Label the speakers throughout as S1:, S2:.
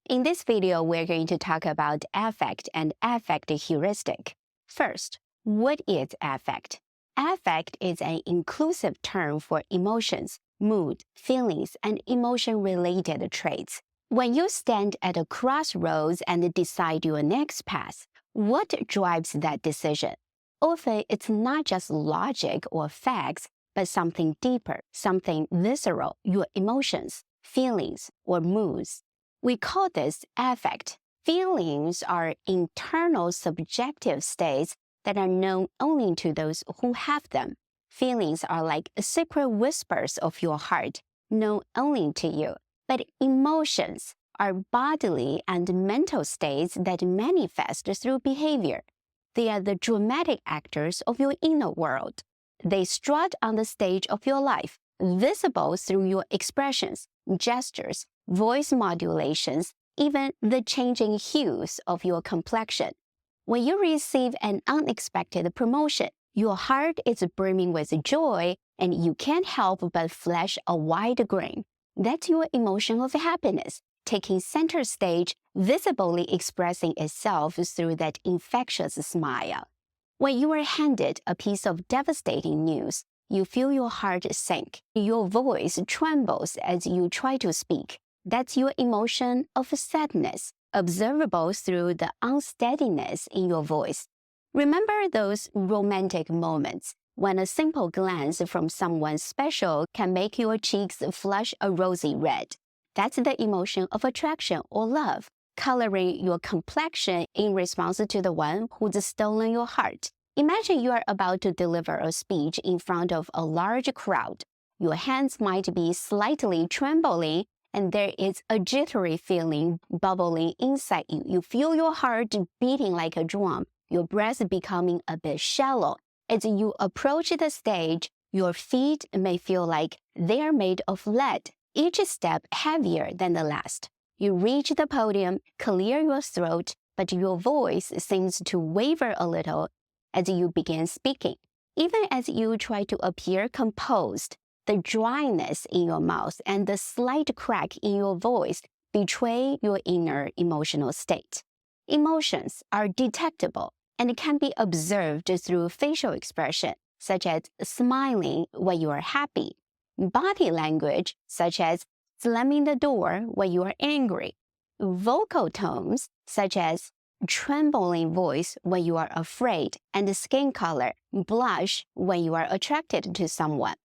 S1: In this video, we're going to talk about affect and affect heuristic. First, what is affect? Affect is an inclusive term for emotions, mood, feelings, and emotion-related traits. When you stand at a crossroads and decide your next path, what drives that decision? Often, it's not just logic or facts, but something deeper, something visceral, your emotions, feelings, or moods. We call this affect. Feelings are internal subjective states that are known only to those who have them. Feelings are like secret whispers of your heart, known only to you. But emotions are bodily and mental states that manifest through behavior. They are the dramatic actors of your inner world. They strut on the stage of your life, visible through your expressions, gestures, voice modulations, even the changing hues of your complexion. When you receive an unexpected promotion, your heart is brimming with joy, and you can't help but flash a wide grin. That's your emotion of happiness, taking center stage, visibly expressing itself through that infectious smile. When you are handed a piece of devastating news, you feel your heart sink. Your voice trembles as you try to speak. That's your emotion of sadness, observable through the unsteadiness in your voice. Remember those romantic moments when a simple glance from someone special can make your cheeks flush a rosy red. That's the emotion of attraction or love, coloring your complexion in response to the one who's stolen your heart. Imagine you are about to deliver a speech in front of a large crowd. Your hands might be slightly trembling, and there is a jittery feeling bubbling inside you. You feel your heart beating like a drum, your breath becoming a bit shallow. As you approach the stage, your feet may feel like they are made of lead, each step heavier than the last. You reach the podium, clear your throat, but your voice seems to waver a little as you begin speaking. Even as you try to appear composed, the dryness in your mouth and the slight crack in your voice betray your inner emotional state. Emotions are detectable and can be observed through facial expression, such as smiling when you are happy, body language, such as slamming the door when you are angry, vocal tones, such as trembling voice when you are afraid, and skin color, blush when you are attracted to someone.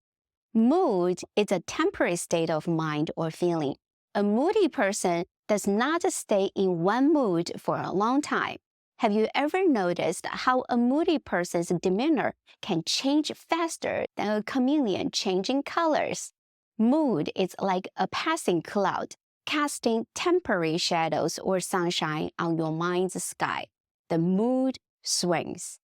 S1: Mood is a temporary state of mind or feeling. A moody person does not stay in one mood for a long time. Have you ever noticed how a moody person's demeanor can change faster than a chameleon changing colors? Mood is like a passing cloud, casting temporary shadows or sunshine on your mind's sky. The mood swings.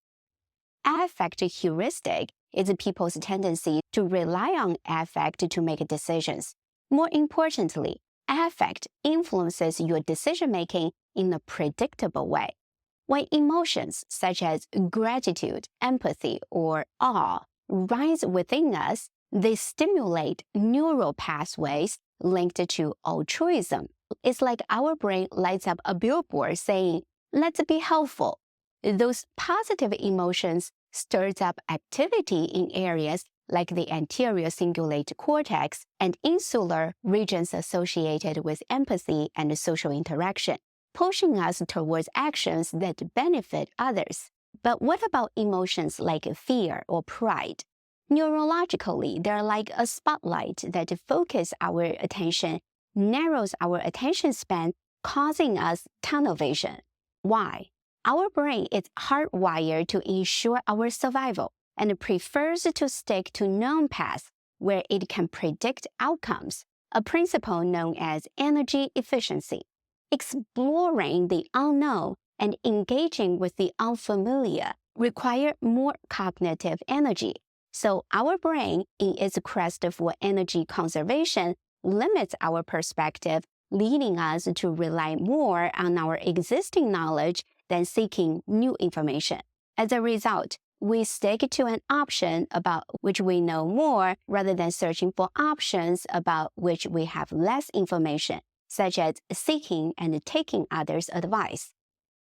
S1: Affect heuristic is people's tendency to rely on affect to make decisions. More importantly, affect influences your decision-making in a predictable way. When emotions such as gratitude, empathy, or awe rise within us, they stimulate neural pathways linked to altruism. It's like our brain lights up a billboard saying, "Let's be helpful." Those positive emotions stirs up activity in areas like the anterior cingulate cortex and insular regions associated with empathy and social interaction, pushing us towards actions that benefit others. But what about emotions like fear or pride? Neurologically, they're like a spotlight that focuses our attention, narrows our attention span, causing us tunnel vision. Why? Our brain is hardwired to ensure our survival and prefers to stick to known paths where it can predict outcomes, a principle known as energy efficiency. Exploring the unknown and engaging with the unfamiliar require more cognitive energy. So our brain, in its quest for energy conservation, limits our perspective, leading us to rely more on our existing knowledge than seeking new information. As a result, we stick to an option about which we know more rather than searching for options about which we have less information. such as seeking and taking others' advice.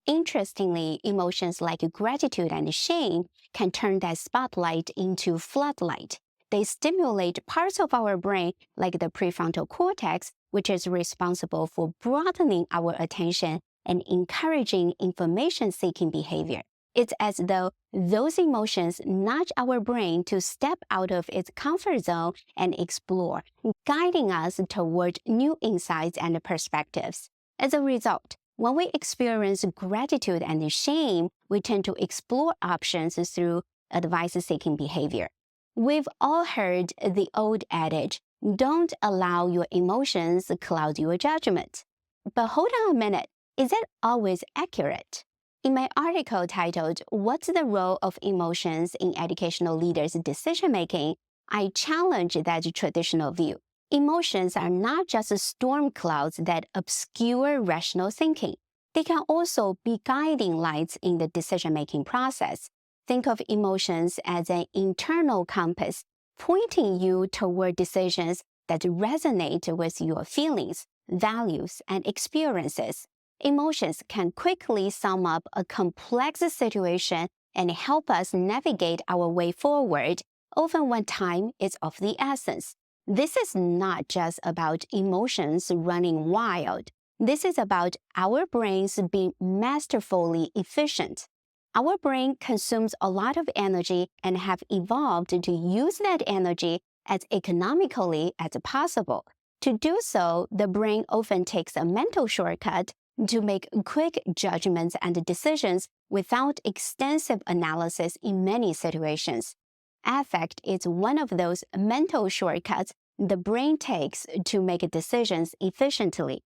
S1: Interestingly, emotions like gratitude and shame can turn that spotlight into floodlight. They stimulate parts of our brain, like the prefrontal cortex, which is responsible for broadening our attention and encouraging information-seeking behavior. It's as though those emotions nudge our brain to step out of its comfort zone and explore, guiding us toward new insights and perspectives. As a result, when we experience gratitude and shame, we tend to explore options through advice-seeking behavior. We've all heard the old adage, don't allow your emotions cloud your judgment. But hold on a minute, is that always accurate? In my article titled, What's the Role of Emotions in Educational Leaders' Decision-Making?, I challenge that traditional view. Emotions are not just storm clouds that obscure rational thinking. They can also be guiding lights in the decision-making process. Think of emotions as an internal compass, pointing you toward decisions that resonate with your feelings, values, and experiences. Emotions can quickly sum up a complex situation and help us navigate our way forward, often when time is of the essence. This is not just about emotions running wild. This is about our brains being masterfully efficient. Our brain consumes a lot of energy and have evolved to use that energy as economically as possible. To do so, the brain often takes a mental shortcut to make quick judgments and decisions without extensive analysis in many situations. Affect is one of those mental shortcuts the brain takes to make decisions efficiently.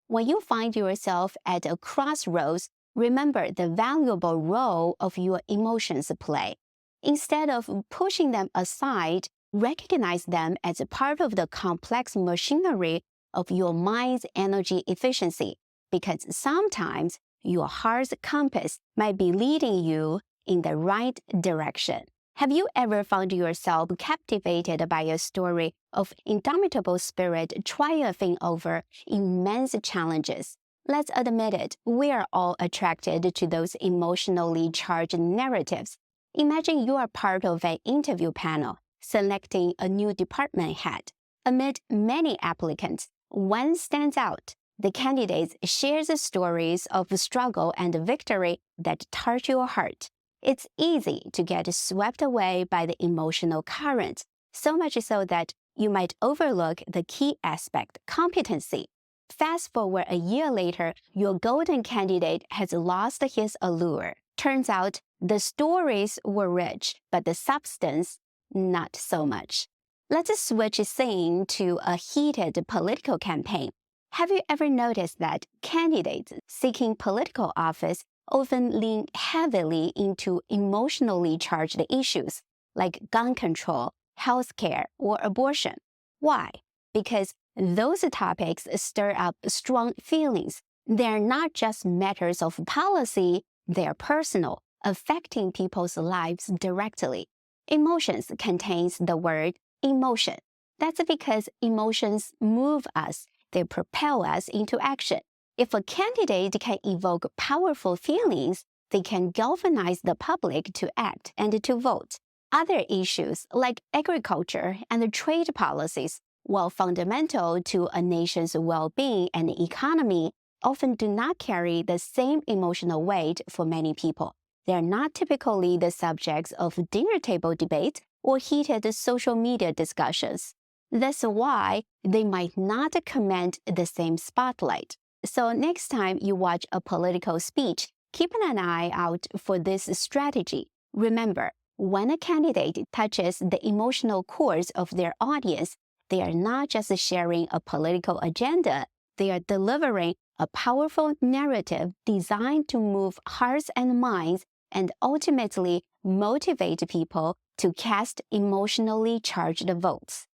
S1: When you find yourself at a crossroads, remember the valuable role of your emotions play. Instead of pushing them aside, recognize them as a part of the complex machinery of your mind's energy efficiency, because sometimes your heart's compass might be leading you in the right direction. Have you ever found yourself captivated by a story of indomitable spirit triumphing over immense challenges? Let's admit it, we are all attracted to those emotionally charged narratives. Imagine you are part of an interview panel, selecting a new department head. Amid many applicants, one stands out. The candidate shares stories of struggle and victory that touch your heart. It's easy to get swept away by the emotional current, so much so that you might overlook the key aspect, competency. Fast forward a year later, your golden candidate has lost his allure. Turns out the stories were rich, but the substance, not so much. Let's switch scene to a heated political campaign. Have you ever noticed that candidates seeking political office often lean heavily into emotionally charged issues like gun control, healthcare, or abortion? Why? Because those topics stir up strong feelings. They're not just matters of policy, they're personal, affecting people's lives directly. Emotions contains the word emotion. That's because emotions move us. They propel us into action. If a candidate can evoke powerful feelings, they can galvanize the public to act and to vote. Other issues like agriculture and trade policies, while fundamental to a nation's well-being and economy, often do not carry the same emotional weight for many people. They are not typically the subjects of dinner table debates or heated social media discussions. That's why they might not command the same spotlight. So next time you watch a political speech, keep an eye out for this strategy. Remember, when a candidate touches the emotional chords of their audience, they are not just sharing a political agenda, they are delivering a powerful narrative designed to move hearts and minds and ultimately motivate people to cast emotionally charged votes.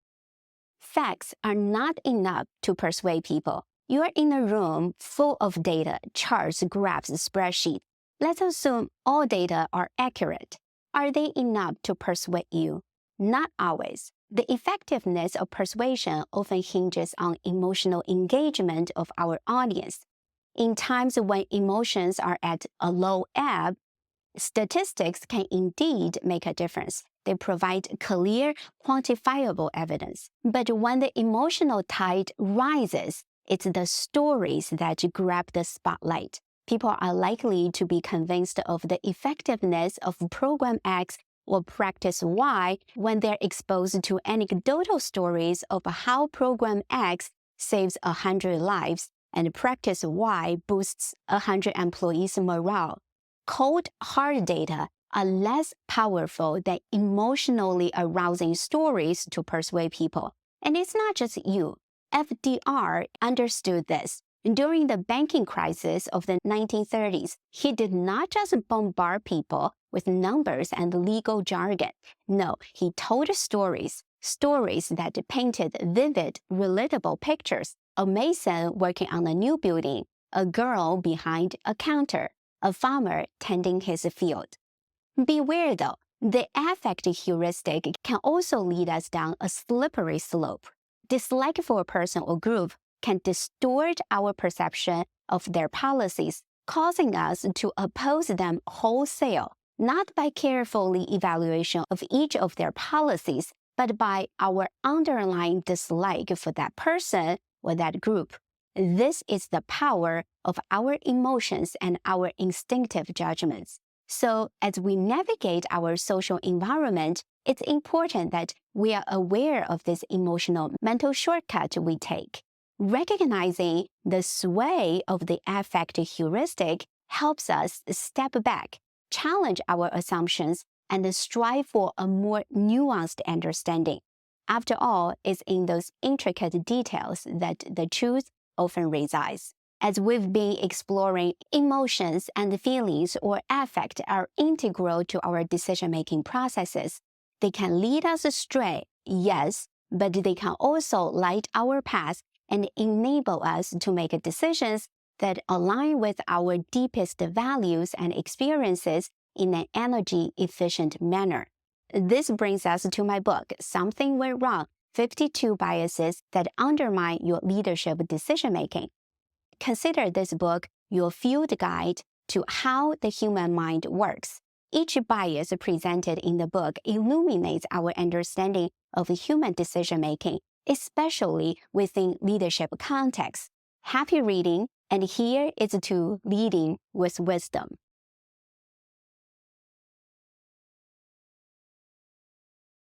S1: Facts are not enough to persuade people. You are in a room full of data, charts, graphs, spreadsheets. Let's assume all data are accurate. Are they enough to persuade you? Not always. The effectiveness of persuasion often hinges on emotional engagement of our audience. In times when emotions are at a low ebb, statistics can indeed make a difference. They provide clear, quantifiable evidence. But when the emotional tide rises, it's the stories that grab the spotlight. People are likely to be convinced of the effectiveness of Program X or Practice Y when they're exposed to anecdotal stories of how Program X saves 100 lives and Practice Y boosts 100 employees' morale. Cold, hard data are less powerful than emotionally arousing stories to persuade people. And it's not just you. FDR understood this. During the banking crisis of the 1930s, he did not just bombard people with numbers and legal jargon. No, he told stories that painted vivid, relatable pictures. A mason working on a new building, a girl behind a counter, a farmer tending his field. Beware though, the affect heuristic can also lead us down a slippery slope. Dislike for a person or group can distort our perception of their policies, causing us to oppose them wholesale, not by careful evaluation of each of their policies, but by our underlying dislike for that person or that group. This is the power of our emotions and our instinctive judgments. So, as we navigate our social environment, it's important that we are aware of this emotional mental shortcut we take. Recognizing the sway of the affect heuristic helps us step back, challenge our assumptions, and strive for a more nuanced understanding. After all, it's in those intricate details that the truth often resides. As we've been exploring, emotions and feelings or affect are integral to our decision-making processes. They can lead us astray, yes, but they can also light our path and enable us to make decisions that align with our deepest values and experiences in an energy-efficient manner. This brings us to my book, Something Went Wrong: 52 Biases That Undermine Your Leadership Decision-Making. Consider this book your field guide to how the human mind works. Each bias presented in the book illuminates our understanding of human decision-making, especially within leadership contexts. Happy reading, and here is to leading with wisdom.